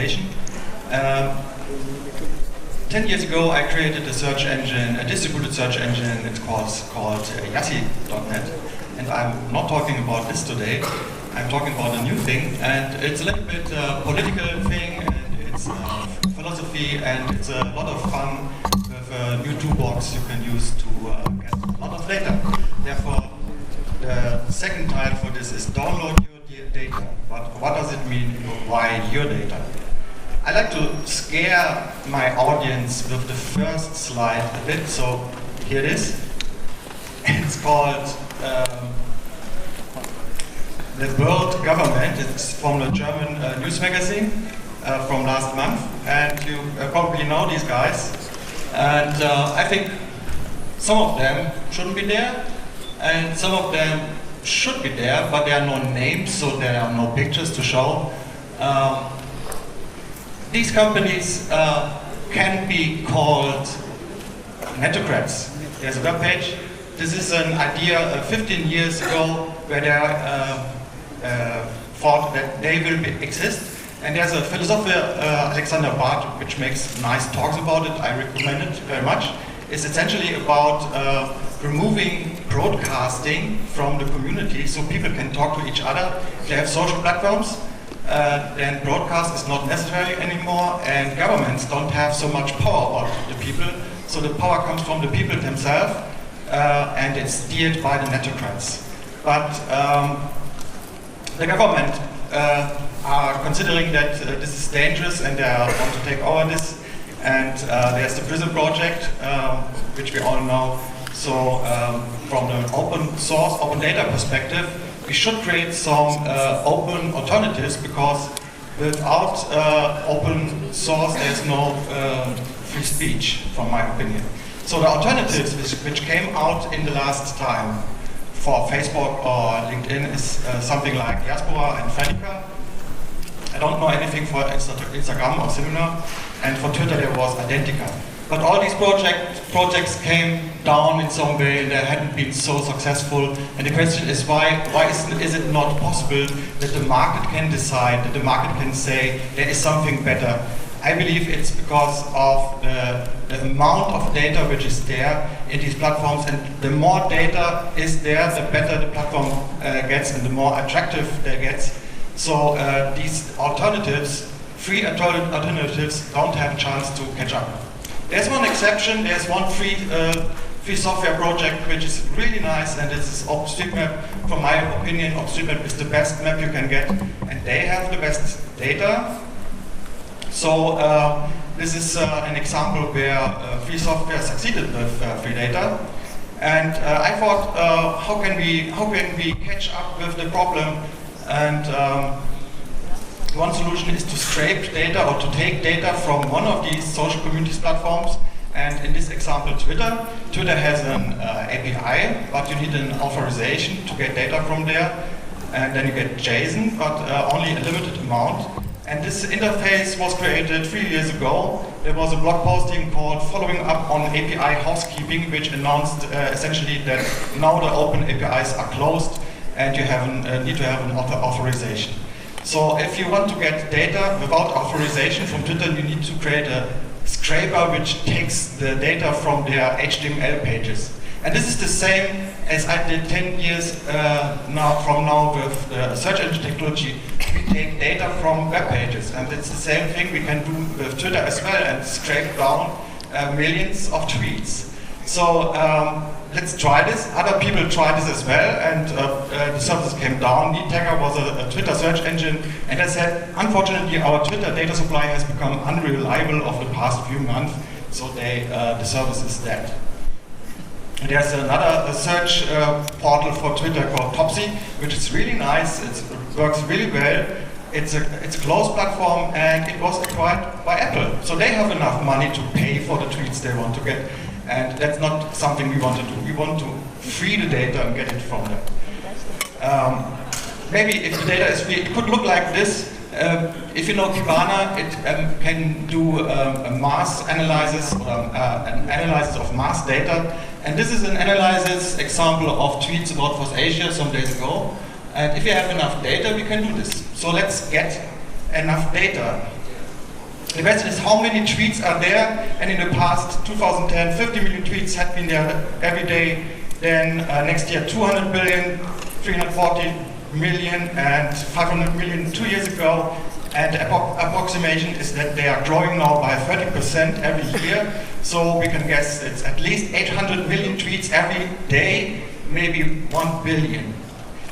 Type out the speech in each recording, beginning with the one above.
presentation. 10 years ago, I created a search engine, a distributed search engine. It's called Yassi.net. And I'm not talking about this today. I'm talking about a new thing. And it's a little bit political thing, and it's philosophy, and it's a lot of fun with a new toolbox you can use to get a lot of data. Therefore, the second title for this is download your data. But what does it mean? Why your data? I like to scare my audience with the first slide a bit, so here it is. It's called The World Government. It's from the German news magazine from last month, and you probably know these guys. And I think some of them shouldn't be there, and some of them should be there, but there are no names, so there are no pictures to show. These companies can be called netocrats. There's a web page. This is an idea 15 years ago where they thought that they will exist. And there's a philosopher, Alexander Barth, which makes nice talks about it. I recommend it very much. It's essentially about removing broadcasting from the community so people can talk to each other. They have social platforms. Then broadcast is not necessary anymore, and governments don't have so much power about the people, so the power comes from the people themselves, and it's steered by the netocrats. But the government are considering that this is dangerous, and they want to take over this, and there's the prison project, which we all know. So from the open source, open data perspective, we should create some open alternatives, because without open source there's no free speech, from my opinion. So the alternatives which came out in the last time for Facebook or LinkedIn is something like Diaspora and Fanica. I don't know anything for Instagram or similar, and for Twitter there was Identica. But all these projects came down in some way, and they hadn't been so successful. And the question is, why is it not possible that the market can decide, that the market can say there is something better? I believe it's because of the amount of data which is there in these platforms, and the more data is there, the better the platform gets, and the more attractive they get. So these alternatives, free alternatives, don't have a chance to catch up. There's one exception. There's one free software project which is really nice, and this is OpenStreetMap. From my opinion, OpenStreetMap is the best map you can get, and they have the best data. So this is an example where free software succeeded with free data. And I thought, how can we catch up with the problem? And one solution is to scrape data, or to take data from one of these social communities platforms. And in this example, Twitter. Twitter has an API, but you need an authorization to get data from there. And then you get JSON, but only a limited amount. And this interface was created 3 years ago. There was a blog posting called Following Up on API Housekeeping, which announced essentially that now the open APIs are closed, and you need to have an authorization. So if you want to get data without authorization from Twitter, you need to create a scraper which takes the data from their HTML pages. And this is the same as I did 10 years from now with the search engine technology. We take data from web pages, and it's the same thing we can do with Twitter as well, and scrape down millions of tweets. So let's try this. Other people tried this as well, and the services came down. NeedTagger was a Twitter search engine, and I said, unfortunately, our Twitter data supply has become unreliable over the past few months, so the service is dead. And there's another search portal for Twitter called Topsy, which is really nice. It works really well. It's a closed platform, and it was acquired by Apple. So they have enough money to pay for the tweets they want to get. And that's not something we want to do. We want to free the data and get it from them. Maybe if the data is free, it could look like this. If you know Kibana, it can do a mass analysis, or an analysis of mass data. And this is an analysis example of tweets about FOSSASIA some days ago. And if you have enough data, we can do this. So let's get enough data. The question is how many tweets are there, and in the past, 2010, 50 million tweets had been there every day. Then next year, 200 billion, 340 million, and 500 million 2 years ago. And the approximation is that they are growing now by 30% every year. So we can guess it's at least 800 million tweets every day, maybe 1 billion.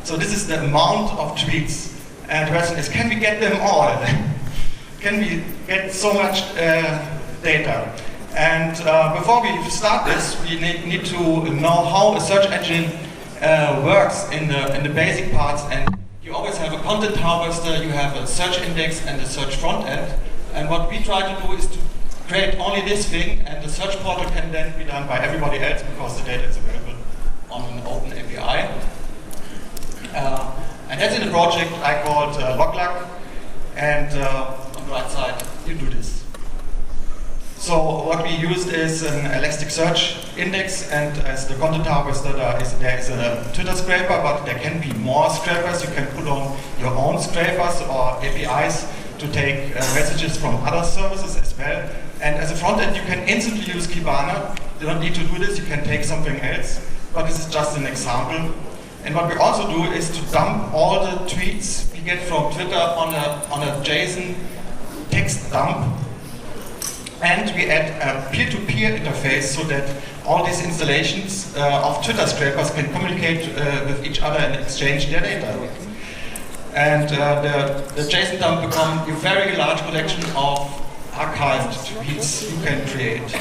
So this is the amount of tweets. And the question is, can we get them all? Can we get so much data? And before we start this, we need to know how a search engine works in the basic parts. And you always have a content harvester, you have a search index and a search front end. And what we try to do is to create only this thing, and the search portal can then be done by everybody else because the data is available on an open API. And that's in a project I called loklak. And on the right side, you do this. So what we used is an Elasticsearch index, and as the content harvester, there is a Twitter scraper, but there can be more scrapers. You can put on your own scrapers or APIs to take messages from other services as well. And as a front end, you can instantly use Kibana. You don't need to do this, you can take something else, but this is just an example. And what we also do is to dump all the tweets we get from Twitter on a JSON text dump. And we add a peer-to-peer interface so that all these installations of Twitter scrapers can communicate with each other and exchange their data. And the JSON dump becomes a very large collection of archived tweets you can create.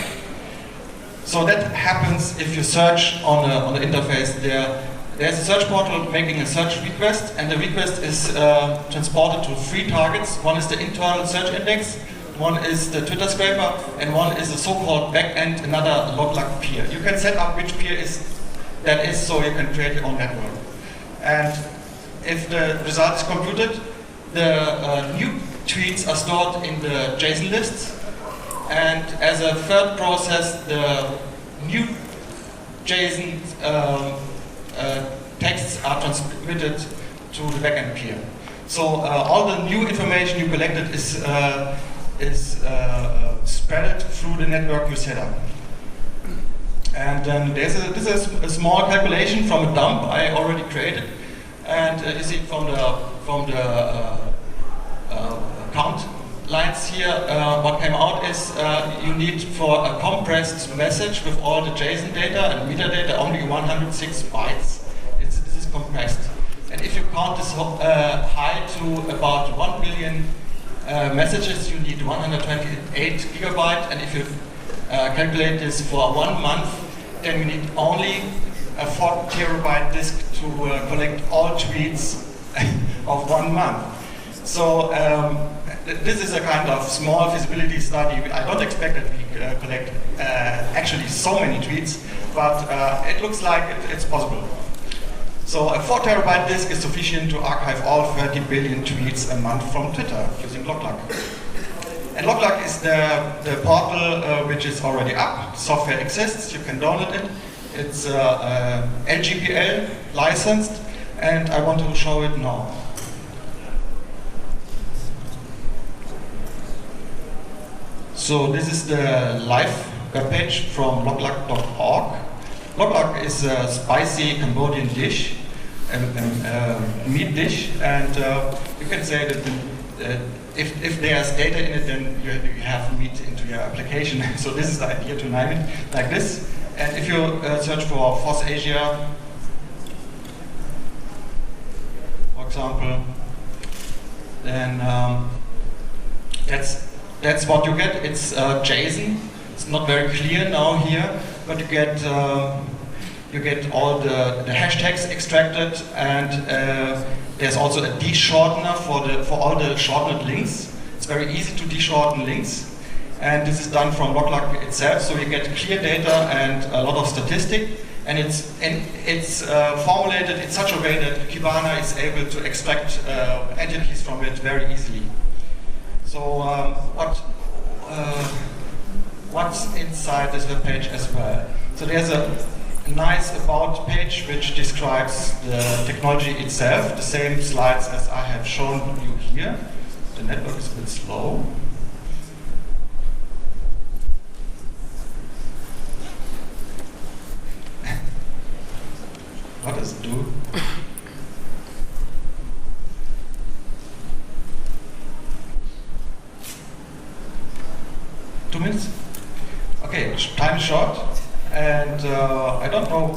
So that happens if you search on the interface there. There's a search portal making a search request, and the request is transported to 3 targets. One is the internal search index, one is the Twitter scraper, and one is the so-called backend, another loklak peer. You can set up which peer that is, so you can create your own network. And if the result is computed, the new tweets are stored in the JSON lists, and as a third process, the new JSON texts are transmitted to the backend peer. So all the new information you collected is spread through the network you set up. And then this is a small calculation from a dump I already created, and you see from the count lines here, what came out is you need for a compressed message with all the JSON data and metadata only 106 bytes. This is compressed. And if you count this high to about 1 billion messages, you need 128 gigabyte. And if you calculate this for 1 month, then you need only a 4 terabyte disk to collect all tweets of 1 month. So this is a kind of small feasibility study. I don't expect that we collect actually so many tweets, but it looks like it's possible. So a 4 terabyte disk is sufficient to archive all 30 billion tweets a month from Twitter using loklak. And loklak is the portal which is already up. Software exists, you can download it. It's LGPL licensed, and I want to show it now. So this is the live webpage from loklak.org. Loklak is a spicy Cambodian dish, a meat dish, and you can say that if there's data in it, then you have meat into your application. So this is the idea to name it like this. And if you search for FOSSASIA, for example, then that's what you get. It's JSON. It's not very clear now here, but you get all the hashtags extracted, and there's also a de-shortener for all the shortened links. It's very easy to de-shorten links, and this is done from loklak itself. So you get clear data and a lot of statistic, and it's formulated in such a way that Kibana is able to extract entities from it very easily. So what's inside this web page as well? So there's a nice about page which describes the technology itself, the same slides as I have shown you here. The network is a bit slow. What does it do? 2 minutes? Okay, time is short, and I don't know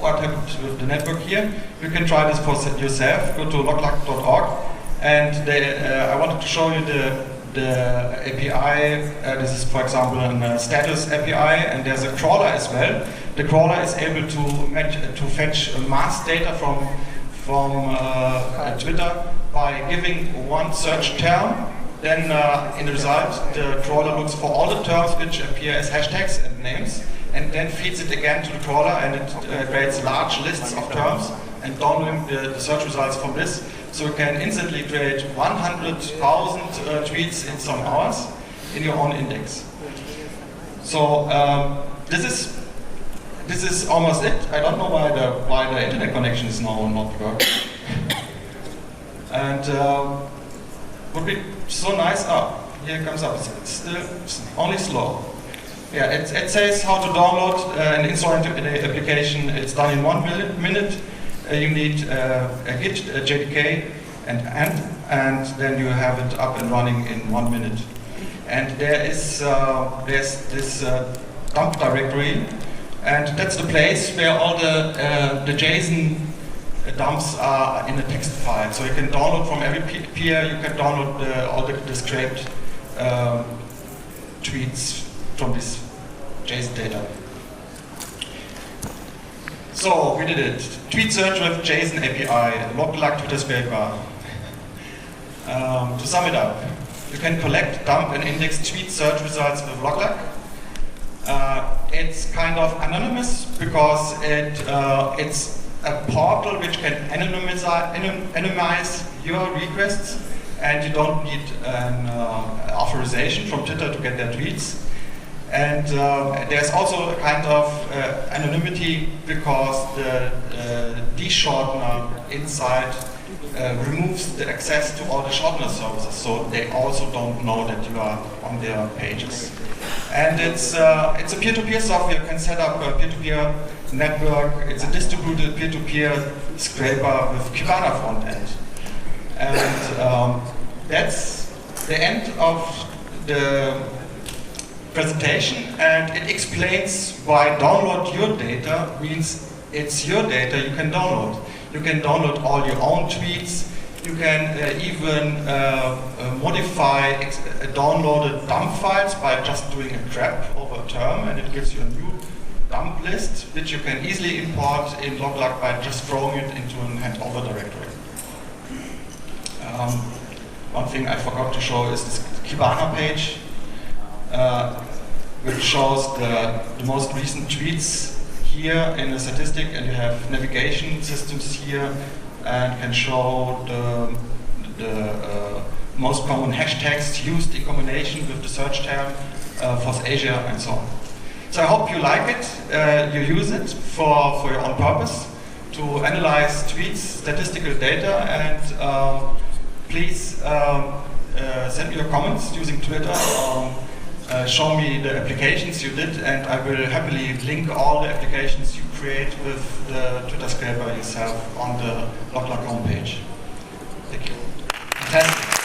what happened with the network here. You can try this for yourself. Go to loklak.org, and I wanted to show you the API. This is, for example, a status API, and there's a crawler as well. The crawler is able to fetch mass data from Twitter by giving one search term. Then, in the result, the crawler looks for all the terms which appear as hashtags and names, and then feeds it again to the crawler, and it creates large lists of terms and downloading the search results from this. So you can instantly create 100,000 tweets in some hours in your own index. So this is almost it. I don't know why the internet connection is now not working. And would be so nice. Oh, here it comes up. It's still only slow. Yeah, it says how to download and install an application. It's done in 1 minute. You need a Git, a JDK, and then you have it up and running in 1 minute. And there's this dump directory, and that's the place where all the JSON dumps are in a text file. So you can download from every peer. You can download all the scraped tweets from this JSON data. So we did it. Tweet search with JSON API, loklak Twitter scraper. To sum it up, you can collect, dump, and index tweet search results with loklak. It's kind of anonymous because it's a portal which can anonymize your requests, and you don't need an authorization from Twitter to get their tweets. And there's also a kind of anonymity because the de-shortener inside removes the access to all the shortener services, so they also don't know that you are on their pages. And it's a peer-to-peer software. You can set up a peer-to-peer network. It's a distributed peer-to-peer scraper with Kibana front end. And that's the end of the presentation, and it explains why download your data means it's your data you can download. You can download all your own tweets. You can even modify downloaded dump files by just doing a grep over a term, and it gives you a new dump list, which you can easily import in loklak by just throwing it into an handover directory. One thing I forgot to show is this Kibana page, which shows the most recent tweets here in the statistic, and you have navigation systems here, and can show the most common hashtags used in combination with the search term, FOSSASIA, and so on. So I hope you like it, you use it for your own purpose, to analyze tweets, statistical data, and please send me your comments using Twitter. Show me the applications you did, and I will happily link all the applications you create with the Twitter scraper yourself on the loklak homepage. Thank you. Fantastic.